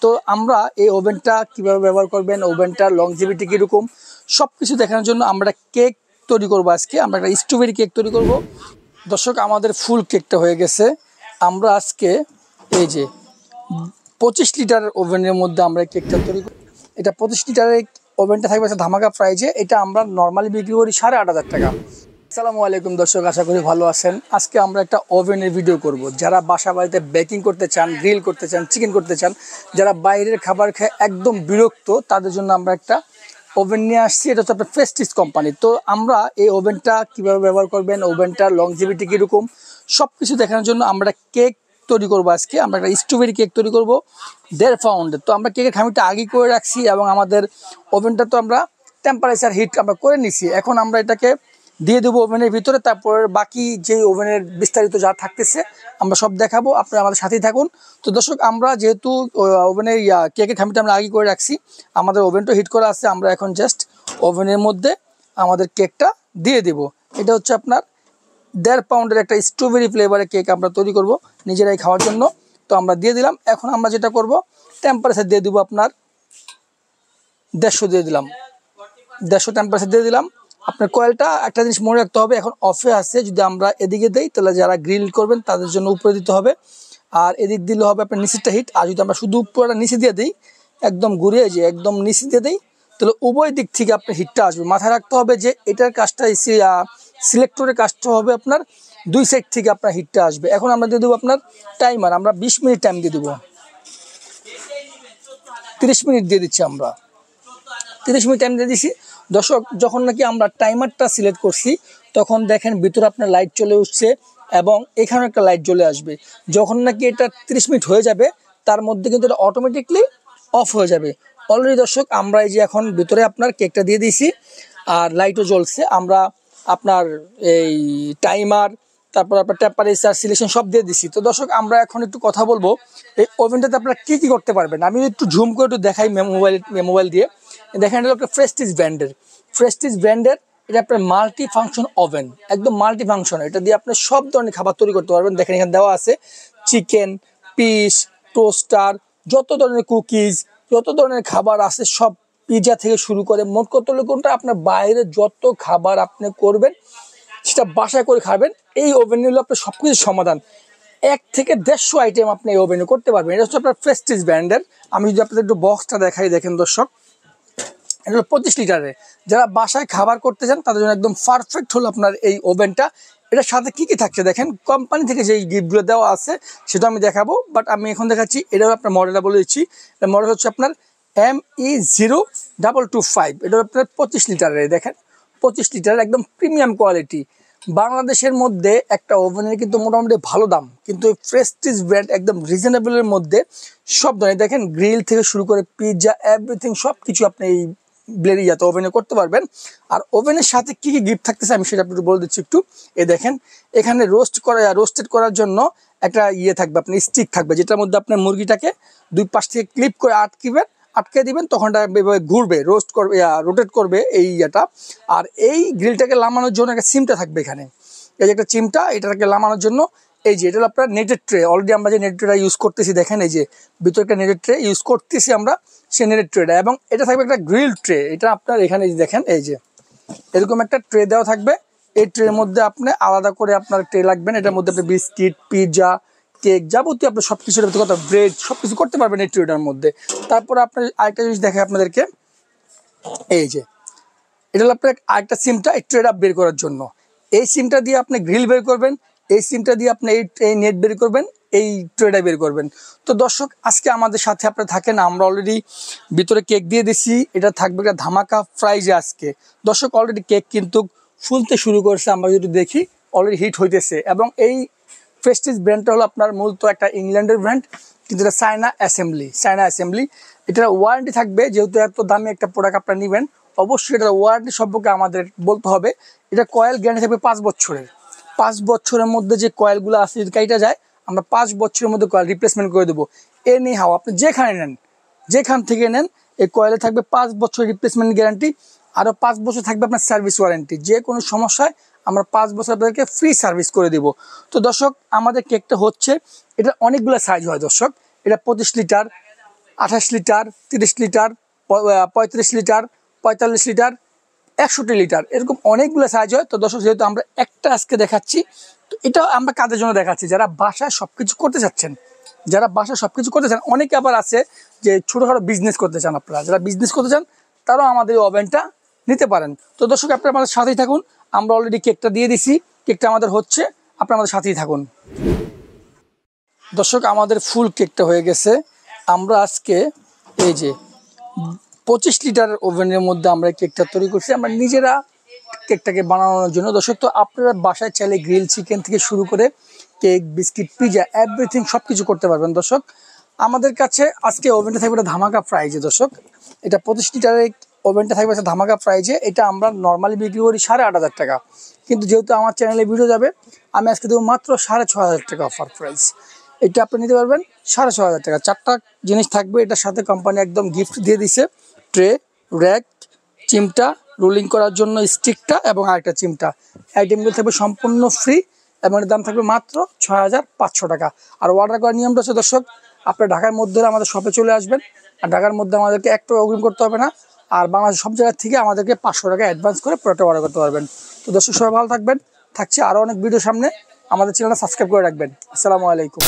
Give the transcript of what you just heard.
তো আমরা এই ওভেনটা কিভাবে ব্যবহার করবেন, ওভেনটার লংজিভিটি কিরকম, সবকিছু দেখানোর জন্য আমরা কেক তৈরি করবো। আজকে আমরা একটা স্ট্রবেরি কেক তৈরি করব। দর্শক, আমাদের ফুল কেকটা হয়ে গেছে। আমরা আজকে এই যে 25 লিটার ওভেনের মধ্যে আমরা কেকটা তৈরি করি। এটা 25 লিটারের ওভেনটা থাকবে ধামাকা প্রাইজে। এটা আমরা নর্মালি বিক্রি করি 8,500 টাকা। আসসালামু আলাইকুম দর্শক, আশা করি ভালো আছেন। আজকে আমরা একটা ওভেনের ভিডিও করব। যারা বাসা বাড়িতে বেকিং করতে চান, গ্রিল করতে চান, চিকেন করতে চান, যারা বাইরের খাবার খেয়ে একদম বিরক্ত, তাদের জন্য আমরা একটা ওভেন নিয়ে আসছি। এটা হচ্ছে আপনার প্রেস্টিজ কোম্পানি। তো আমরা এই ওভেনটা কিভাবে ব্যবহার করবেন, ওভেনটার লংজিভিটি কীরকম, সব কিছু দেখানোর জন্য আমরা কেক তৈরি করবো। আজকে আমরা একটা স্ট্রবেরি কেক তৈরি করবো 1.5 পাউন্ডের। তো আমরা কেকের খামিটা আগে করে রাখছি এবং আমাদের ওভেনটা তো আমরা টেম্পারেচার হিট আমরা করে নিছি। এখন আমরা এটাকে দিয়ে দেবো ওভেনের ভিতরে। তারপর বাকি যে ওভেনের বিস্তারিত যা থাকতেছে আমরা সব দেখাবো, আপনারা আমাদের সাথেই থাকুন। তো দর্শক, আমরা যেহেতু ওভেনের কেকের খামিটা আমরা আগে করে রাখছি, আমাদের ওভেনটা হিট করা আছে, আমরা এখন জাস্ট ওভেনের মধ্যে আমাদের কেকটা দিয়ে দেব। এটা হচ্ছে আপনার 1.5 পাউন্ডের একটা স্ট্রবেরি ফ্লেভারের কেক আমরা তৈরি করব নিজেরাই খাওয়ার জন্য। তো আমরা দিয়ে দিলাম। এখন আমরা যেটা করব, টেম্পারেচার দিয়ে দেবো আপনার 150 দিয়ে দিলাম, 150 টেম্পারেচার দিয়ে দিলাম। আপনার কয়েলটা একটা জিনিস মনে রাখতে হবে, এখন অফে আছে। যদি আমরা এদিকে দিই তাহলে যারা গ্রিল করবেন তাদের জন্য উপরে দিতে হবে, আর এদিক দিলে হবে আপনার নিচেরটা হিট। আর যদি আমরা শুধু উপরটা নিচে দিয়ে দিই, একদম ঘুরিয়ে যে একদম নিচে দিয়ে দিই, তাহলে উভয় দিক থেকে আপনার হিটটা আসবে। মাথায় রাখতে হবে যে এটার কাজটা সিলেক্টরের কাজটা হবে আপনার 2 সাইড থেকে আপনার হিটটা আসবে। এখন আমরা দিয়ে দেবো আপনার টাইমার, আমরা 20 মিনিট টাইম দিয়ে দেবো। 30 মিনিট দিয়ে দিচ্ছি আমরা, 30 মিনিট টাইম দিয়ে দিচ্ছি। দর্শক, যখন নাকি আমরা টাইমারটা সিলেক্ট করছি, তখন দেখেন ভিতরে আপনার লাইট চলে উঠছে এবং এখানে একটা লাইট চলে আসবে। যখন নাকি এটা 30 মিনিট হয়ে যাবে, তার মধ্যে কিন্তু এটা অটোমেটিকলি অফ হয়ে যাবে। অলরেডি দর্শক, আমরা এই যে এখন ভিতরে আপনার কেকটা দিয়ে দিয়েছি আর লাইটও জ্বলছে। আমরা আপনার এই টাইমার, তারপর আপনার টেম্পারেচার সিলেকশন সব দিয়ে দিছি। তো দর্শক, আমরা এখন একটু কথা বলবো এই ওভেনটাতে আপনারা কী কী করতে পারবেন। আমি একটু ঝুম করে একটু দেখাই মোবাইল দিয়ে। দেখেন, এটা একটা প্রেস্টিজ ব্র্যান্ডের এটা আপনার মাল্টি ফাংশন ওভেন, একদম মাল্টি ফাংশন। এটা দিয়ে আপনি সব ধরনের খাবার তৈরি করতে পারবেন। দেখেন এখানে দেওয়া আছে চিকেন, পিস, টোস্টার, যত ধরনের কুকিজ, যত ধরনের খাবার আছে সব, পিৎজা থেকে শুরু করে, মোট কত কোনটা আপনার বাইরে যত খাবার আপনি করবেন সেটা বাসায় করে খাবেন। এই ওভেনে হলো আপনার সব কিছুর সমাধান। 1 থেকে 150 আইটেম আপনি এই ওভেনে করতে পারবেন। এটা হচ্ছে আপনার প্রেস্টিজ ব্র্যান্ডের। আমি যদি আপনাদের একটু বক্সটা দেখাই, দেখেন দর্শক, এটা হলো 25 লিটারের। যারা বাসায় খাবার করতে চান তাদের জন্য একদম পারফেক্ট হলো আপনার এই ওভেনটা। এটার সাথে কী কী থাকছে দেখেন, কোম্পানি থেকে যেই গিফটগুলো দেওয়া আছে সেটা আমি দেখাবো, বাট আমি এখন দেখাচ্ছি। এটাও আপনার মডেলটা বলে দিচ্ছি। মডেল হচ্ছে আপনার ME0225। এটা আপনার 25 লিটারের। দেখেন 25 লিটারের একদম প্রিমিয়াম কোয়ালিটি। বাংলাদেশের মধ্যে একটা ওভেনের কিন্তু মোটামুটি ভালো দাম, কিন্তু প্রেস্টিজ ব্র্যান্ড একদম রিজনেবলের মধ্যে সব ধরনের, দেখেন গ্রিল থেকে শুরু করে পিৎজা, এভরিথিং সব কিছু আপনি এই ব্লেরিয়াতে ওভেনে করতে পারবেন। আর ওভেনের সাথে কী কী গিফট থাকতেছে আমি সেটা আপনাকে বলে দিচ্ছি একটু। দেখেন, এখানে রোস্টেড করার জন্য একটা থাকবে, আপনার স্টিক থাকবে, যেটার মধ্যে আপনার মুরগিটাকে 2 পাশ থেকে ক্লিপ করে আটকে দিবেন, তখন এভাবে ঘুরবে, রোটেট করবে এই আর এই গ্রিলটাকে লামানোর জন্য একটা সিমটা থাকবে এখানে। এই যে একটা চিমটা, এটাকে লামানোর জন্য এই যে এটা হলো আপনার নেটের ট্রে। অলরেডি আমরা যে নেটের ট্রেটা ইউজ করতেছি, দেখেন এই যে ভিতরে একটা নেটের ট্রে ইউজ করতেছি আমরা, সেই নেটের ট্রেটা। এবং এটা থাকবে একটা গ্রিল ট্রে। এটা আপনার এখানে দেখেন এই যে এরকম একটা ট্রে দেওয়া থাকবে। এই ট্রের মধ্যে আপনি আলাদা করে আপনার ট্রে লাগবেন। এটার মধ্যে আপনি বিস্কিট, পিৎজা, কেক, যাবতীয় আপনি সব কিছু, ব্রেড সব কিছু করতে পারবেন এই ট্রেটার মধ্যে। তারপরে আপনার আরেকটা জিনিস দেখে আপনাদেরকে, এই যে এটা হলো আপনার আরেকটা সিমটা এই ট্রেটা বের করার জন্য। এই সিমটা দিয়ে আপনি গ্রিল বের করবেন, এই সিমটা দিয়ে আপনি এই নেট বের করবেন, এই ট্রেটা বের করবেন। তো দর্শক, আজকে আমাদের সাথে আপনি থাকেন। আমরা অলরেডি ভিতরে কেক দিয়ে দিছি। এটা থাকবে একটা ধামাকা প্রাইজে আজকে। দর্শক, অলরেডি কেক কিন্তু ফুলতে শুরু করেছে, আমরা যদি দেখি অলরেডি হিট হইতেছে। এবং এই প্রেস্টিজ ব্র্যান্ডটা হলো আপনার মূলত একটা ইংল্যান্ডের ব্র্যান্ড, কিন্তু এটা চায়না অ্যাসেম্বলি। এটার ওয়ারেন্টি থাকবে, যেহেতু এত দামি একটা প্রোডাক্ট আপনারা নেবেন, অবশ্যই এটার ওয়ারেন্টি সম্পর্কে আমাদের বলতে হবে। এটা কয়েল গ্যারান্টি থাকবে 5 বছরের। 5 বছরের মধ্যে যে কয়েলগুলো আছে যদি কাইটা যায়, আমরা 5 বছরের মধ্যে কয়েল রিপ্লেসমেন্ট করে দেবো। এনি হাও আপনি যেখান থেকে নেন, এই কয়েলে থাকবে 5 বছর রিপ্লেসমেন্ট গ্যারান্টি। আরও 5 বছর থাকবে আপনার সার্ভিস ওয়ারেন্টি। যে কোনো সমস্যায় আমরা 5 বছর আপনাদেরকে ফ্রি সার্ভিস করে দেব। তো দর্শক, আমাদের কেকটা হচ্ছে, এটা অনেকগুলো সাইজ হয় দর্শক। এটা 25 litre, 28 litre, 30 litre, 35 litre, 45 litre, 61 litre, এরকম অনেকগুলো সাইজ হয়। তো দর্শক যেহেতু আমরা একটা আজকে দেখাচ্ছি, তো এটা আমরা কাদের জন্য দেখাচ্ছি? যারা বাসায় সব কিছু করতে চাচ্ছেন, যারা বাসায় সব কিছু করতে চান। অনেকে আবার আছে যে ছোটোখাটো বিজনেস করতে চান। আপনারা যারা বিজনেস করতে চান তারাও আমাদের এই ওভেনটা নিতে পারেন। তো দর্শক আপনারা আমাদের সাথেই থাকুন। আমরা অলরেডি কেকটা দিয়ে দিছি, কেকটা আমাদের হচ্ছে, আপনারা আমাদের সাথেই থাকুন। দর্শক আমাদের ফুল কেকটা হয়ে গেছে। আমরা আজকে এই যে 25 লিটারের ওভেনের মধ্যে আমরা কেকটা তৈরি করছি আমরা নিজেরা কেকটাকে বানানোর জন্য। দর্শক তো আপনারা বাসায় চাইলে গ্রিল চিকেন থেকে শুরু করে কেক, বিস্কিট, পিজা, এভরিথিং সব কিছু করতে পারবেন। দর্শক আমাদের কাছে আজকে ওভেনটা থাকবে একটা ধামাকা প্রাইজে। দর্শক এটা 25 লিটারের ওভেনটা থাকবে একটা ধামাকা প্রাইজে। এটা আমরা নর্মালি বিক্রি করি 8,500 টাকা, কিন্তু যেহেতু আমার চ্যানেলে ভিডিও যাবে আমি আজকে দেবো মাত্র 6,500 টাকা অফার প্রাইস। এটা আপনি নিতে পারবেন 6,500 টাকা। 4টা জিনিস থাকবে এটার সাথে, কোম্পানি একদম গিফট দিয়ে দিছে, ট্রে, র্যাক, চিমটা, রোলিং করার জন্য স্টিকটা এবং আরেকটা চিমটা। আইটেমগুলো থাকবে সম্পূর্ণ ফ্রি এবং এর দাম থাকবে মাত্র 6,500 টাকা। আর অর্ডার করার নিয়মটা হচ্ছে দর্শক, আপনার ঢাকার মধ্যে আমাদের শপে চলে আসবেন, আর ঢাকার মধ্যে আমাদেরকে 1 টাকা অগ্রিম করতে হবে না। আর বাংলাদেশের সব জায়গা থেকে আমাদেরকে 500 টাকা অ্যাডভান্স করে প্রোডাক্ট অর্ডার করতে পারবেন। তো দর্শক সবাই ভালো থাকবেন, থাকছে আরও অনেক ভিডিও সামনে। আমাদের চ্যানেলটা সাবস্ক্রাইব করে রাখবেন। আসসালামু আলাইকুম।